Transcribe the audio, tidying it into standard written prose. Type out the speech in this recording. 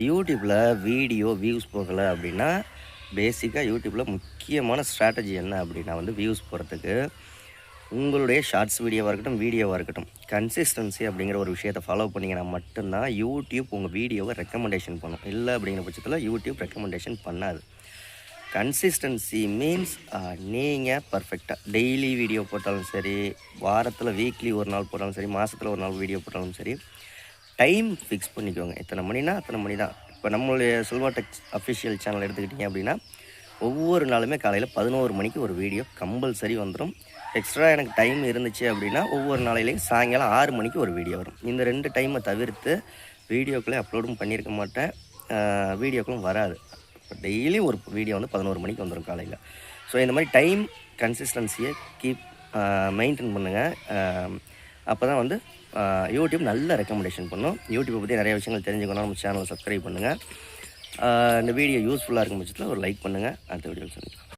யூடியூப்பில் video views போகலை அப்படின்னா பேசிக்காக யூடியூப்பில் முக்கியமான ஸ்ட்ராட்டஜி என்ன அப்படின்னா வியூஸ் போகிறதுக்கு உங்களுடைய ஷார்ட்ஸ் வீடியோவாக இருக்கட்டும் கன்சிஸ்டன்சி அப்படிங்கிற ஒரு விஷயத்தை ஃபாலோ பண்ணிங்கன்னா மட்டும்தான் யூடியூப் உங்கள் வீடியோவை ரெக்கமெண்டேஷன் பண்ணும். இல்லை அப்படிங்கிற பட்சத்தில் யூடியூப் ரெக்கமெண்டேஷன் பண்ணாது. கன்சிஸ்டன்சி மீன்ஸ் நீங்கள் பர்ஃபெக்டாக டெய்லி வீடியோ போட்டாலும் சரி, வாரத்தில் வீக்லி ஒரு நாள் போட்டாலும் சரி, மாதத்தில் ஒரு நாள் வீடியோ போட்டாலும் சரி, டைம் ஃபிக்ஸ் பண்ணிக்கோங்க. இத்தனை மணினா அத்தனை மணி தான். இப்போ நம்மளுடைய செல்வா டெக்ஸ் அஃபிஷியல் சேனல் எடுத்துக்கிட்டிங்க அப்படின்னா ஒவ்வொரு நாளுமே காலையில் 11 மணிக்கு ஒரு வீடியோ கம்பல்சரி வந்துடும். எக்ஸ்ட்ரா எனக்கு டைம் இருந்துச்சு அப்படின்னா ஒவ்வொரு நாளையிலையும் சாயங்காலம் 6 மணிக்கு ஒரு வீடியோ வரும். இந்த 2 டைமை தவிர்த்து வீடியோக்களே அப்லோடும் பண்ணியிருக்க மாட்டேன், வீடியோக்களும் வராது. இப்போ டெய்லி ஒரு வீடியோ 11 மணிக்கு வந்துடும் காலையில். ஸோ இந்த மாதிரி டைம் கன்சிஸ்டன்சியை கீப் மெயின்டைன் பண்ணுங்கள். அப்போ தான் யூடியூப் நல்ல ரெக்கமெண்டேஷன் பண்ணும். யூடியூப்பை பற்றி நிறைய விஷயங்கள் தெரிஞ்சுக்கணும். நம்ம சேனலை சப்ஸ்கிரைப் பண்ணுங்கள். இந்த வீடியோ யூஸ்ஃபுல்லாக இருக்கும் பட்சத்தில் ஒரு லைக் பண்ணுங்கள். அடுத்த வீடியோவில் சந்திக்கலாம்.